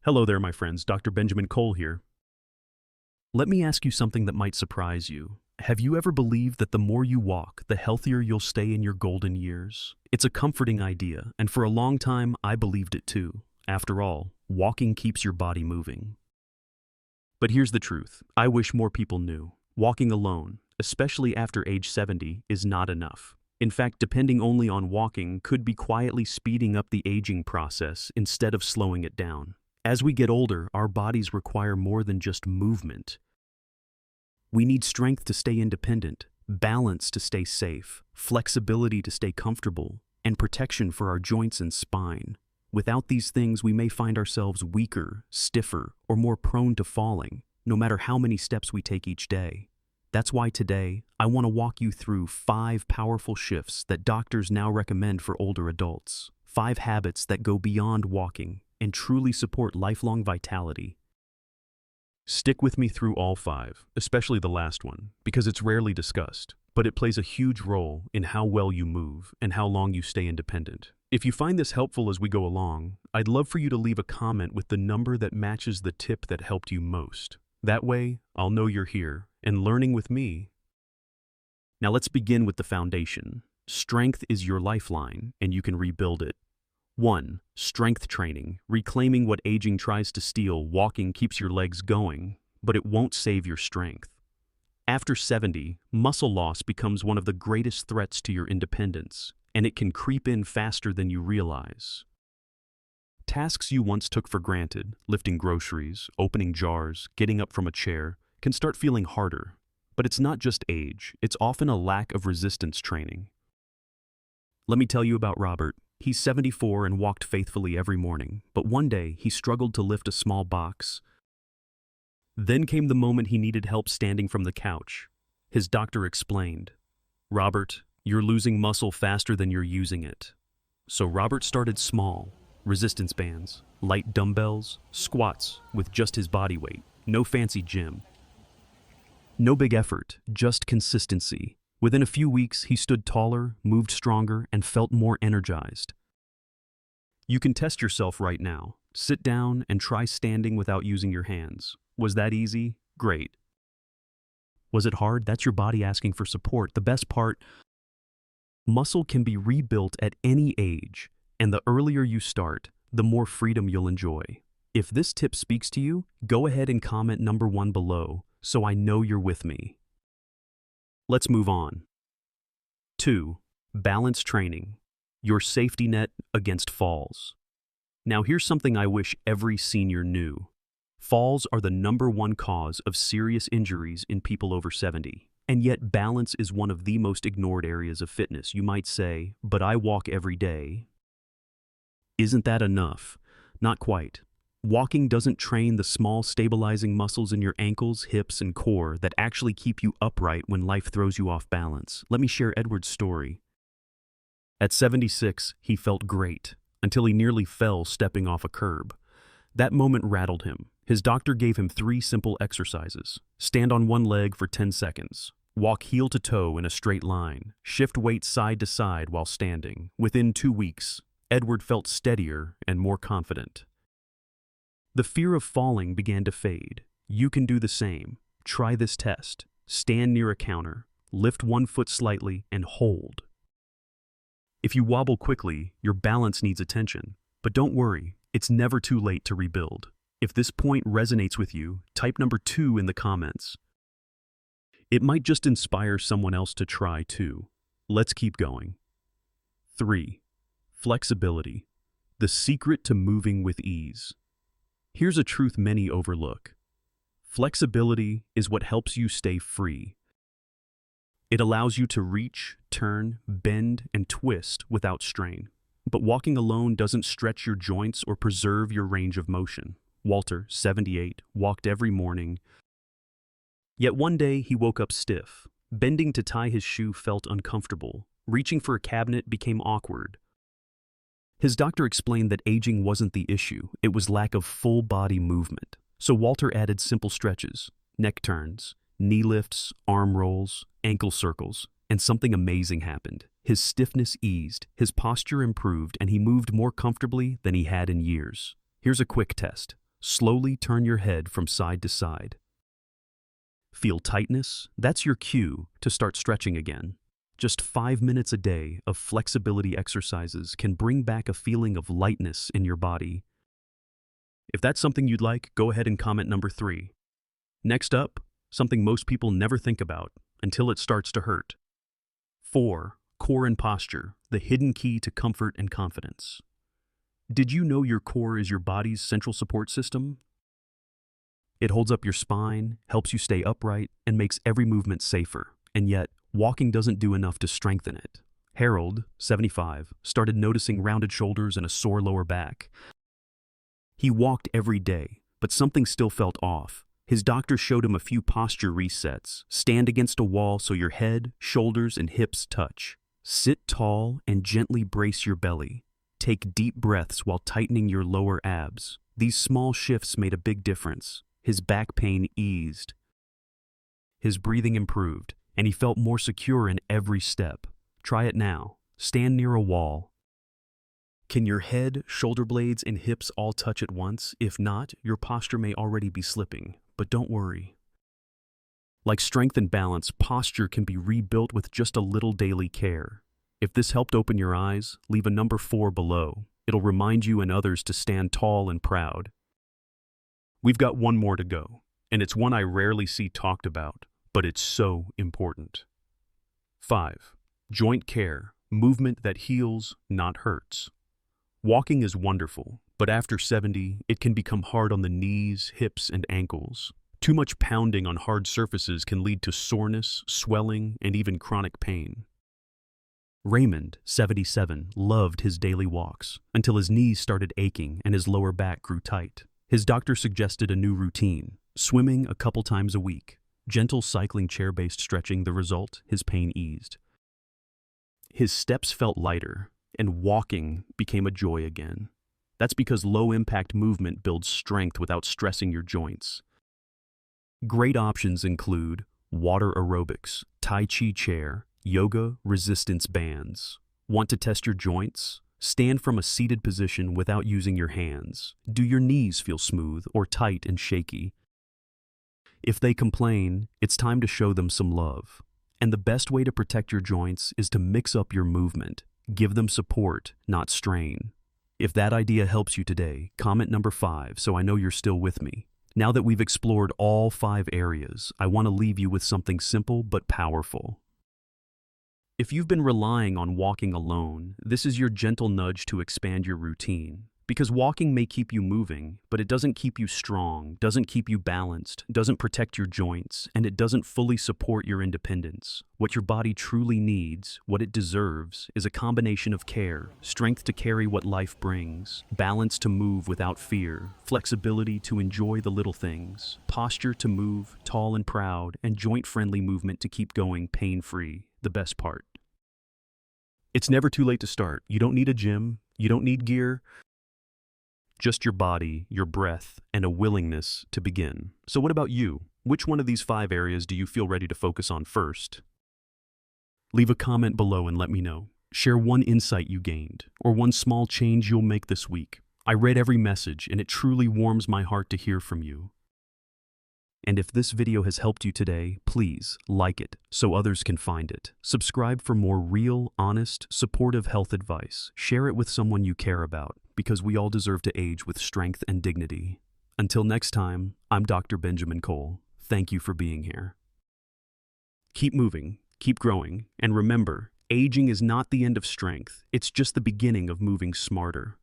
Hello there, my friends. Dr. Benjamin Cole here. Let me ask you something that might surprise you. Have you ever believed that the more you walk, the healthier you'll stay in your golden years? It's a comforting idea, and for a long time, I believed it too. After all, walking keeps your body moving. But here's the truth. I wish more people knew. Walking alone, especially after age 70, is not enough. In fact, depending only on walking could be quietly speeding up the aging process instead of slowing it down. As we get older, our bodies require more than just movement. We need strength to stay independent, balance to stay safe, flexibility to stay comfortable, and protection for our joints and spine. Without these things, we may find ourselves weaker, stiffer, or more prone to falling, no matter how many steps we take each day. That's why today, I want to walk you through 5 powerful shifts that doctors now recommend for older adults. 5 habits that go beyond walking and truly support lifelong vitality. Stick with me through all 5, especially the last one, because it's rarely discussed, but it plays a huge role in how well you move and how long you stay independent. If you find this helpful as we go along, I'd love for you to leave a comment with the number that matches the tip that helped you most. That way, I'll know you're here and learning with me. Now let's begin with the foundation. Strength is your lifeline, and you can rebuild it. 1. Strength training. Reclaiming what aging tries to steal. Walking keeps your legs going, but it won't save your strength. After 70, muscle loss becomes one of the greatest threats to your independence, and it can creep in faster than you realize. Tasks you once took for granted, lifting groceries, opening jars, getting up from a chair, can start feeling harder. But it's not just age, it's often a lack of resistance training. Let me tell you about Robert. He's 74 and walked faithfully every morning, but one day he struggled to lift a small box. Then came the moment he needed help standing from the couch. His doctor explained, "Robert, you're losing muscle faster than you're using it." So Robert started small. Resistance bands, light dumbbells, squats with just his body weight, no fancy gym. No big effort, just consistency. Within a few weeks, he stood taller, moved stronger, and felt more energized. You can test yourself right now. Sit down and try standing without using your hands. Was that easy? Great. Was it hard? That's your body asking for support. The best part, muscle can be rebuilt at any age, and the earlier you start, the more freedom you'll enjoy. If this tip speaks to you, go ahead and comment number 1 below, so I know you're with me. Let's move on. 2. Balance training. Your safety net against falls. Now here's something I wish every senior knew. Falls are the number 1 cause of serious injuries in people over 70. And yet balance is one of the most ignored areas of fitness. You might say, but I walk every day. Isn't that enough? Not quite. Walking doesn't train the small stabilizing muscles in your ankles, hips, and core that actually keep you upright when life throws you off balance. Let me share Edward's story. At 76, he felt great, until he nearly fell stepping off a curb. That moment rattled him. His doctor gave him 3 simple exercises. Stand on one leg for 10 seconds. Walk heel to toe in a straight line. Shift weight side to side while standing. Within 2 weeks, Edward felt steadier and more confident. The fear of falling began to fade. You can do the same. Try this test. Stand near a counter, lift one foot slightly, and hold. If you wobble quickly, your balance needs attention. But don't worry, it's never too late to rebuild. If this point resonates with you, type number 2 in the comments. It might just inspire someone else to try too. Let's keep going. 3. Flexibility. The secret to moving with ease. Here's a truth many overlook. Flexibility is what helps you stay free. It allows you to reach, turn, bend, and twist without strain. But walking alone doesn't stretch your joints or preserve your range of motion. Walter, 78, walked every morning. Yet one day he woke up stiff. Bending to tie his shoe felt uncomfortable. Reaching for a cabinet became awkward. His doctor explained that aging wasn't the issue, it was lack of full body movement. So Walter added simple stretches, neck turns, knee lifts, arm rolls, ankle circles, and something amazing happened. His stiffness eased, his posture improved, and he moved more comfortably than he had in years. Here's a quick test. Slowly turn your head from side to side. Feel tightness? That's your cue to start stretching again. Just 5 minutes a day of flexibility exercises can bring back a feeling of lightness in your body. If that's something you'd like, go ahead and comment number 3. Next up, something most people never think about until it starts to hurt. 4. Core and posture, the hidden key to comfort and confidence. Did you know your core is your body's central support system? It holds up your spine, helps you stay upright, and makes every movement safer. And yet, walking doesn't do enough to strengthen it. Harold, 75, started noticing rounded shoulders and a sore lower back. He walked every day, but something still felt off. His doctor showed him a few posture resets. Stand against a wall so your head, shoulders, and hips touch. Sit tall and gently brace your belly. Take deep breaths while tightening your lower abs. These small shifts made a big difference. His back pain eased. His breathing improved, and he felt more secure in every step. Try it now. Stand near a wall. Can your head, shoulder blades, and hips all touch at once? If not, your posture may already be slipping, but don't worry. Like strength and balance, posture can be rebuilt with just a little daily care. If this helped open your eyes, leave a number 4 below. It'll remind you and others to stand tall and proud. We've got one more to go, and it's one I rarely see talked about, but it's so important. 5. Joint care, movement that heals, not hurts. Walking is wonderful, but after 70, it can become hard on the knees, hips, and ankles. Too much pounding on hard surfaces can lead to soreness, swelling, and even chronic pain. Raymond, 77, loved his daily walks until his knees started aching and his lower back grew tight. His doctor suggested a new routine: swimming a couple times a week, gentle cycling, chair-based stretching. The result, his pain eased. His steps felt lighter, and walking became a joy again. That's because low-impact movement builds strength without stressing your joints. Great options include water aerobics, Tai Chi chair, yoga, resistance bands. Want to test your joints? Stand from a seated position without using your hands. Do your knees feel smooth or tight and shaky? If they complain, it's time to show them some love. And the best way to protect your joints is to mix up your movement. Give them support, not strain. If that idea helps you today, comment number 5 so I know you're still with me. Now that we've explored all 5 areas, I want to leave you with something simple but powerful. If you've been relying on walking alone, this is your gentle nudge to expand your routine. Because walking may keep you moving, but it doesn't keep you strong, doesn't keep you balanced, doesn't protect your joints, and it doesn't fully support your independence. What your body truly needs, what it deserves, is a combination of care, strength to carry what life brings, balance to move without fear, flexibility to enjoy the little things, posture to move tall and proud, and joint-friendly movement to keep going pain-free. The best part. It's never too late to start. You don't need a gym, you don't need gear. Just your body, your breath, and a willingness to begin. So what about you? Which one of these 5 areas do you feel ready to focus on first? Leave a comment below and let me know. Share one insight you gained, or one small change you'll make this week. I read every message, and it truly warms my heart to hear from you. And if this video has helped you today, please like it so others can find it. Subscribe for more real, honest, supportive health advice. Share it with someone you care about, because we all deserve to age with strength and dignity. Until next time, I'm Dr. Benjamin Cole. Thank you for being here. Keep moving, keep growing, and remember, aging is not the end of strength. It's just the beginning of moving smarter.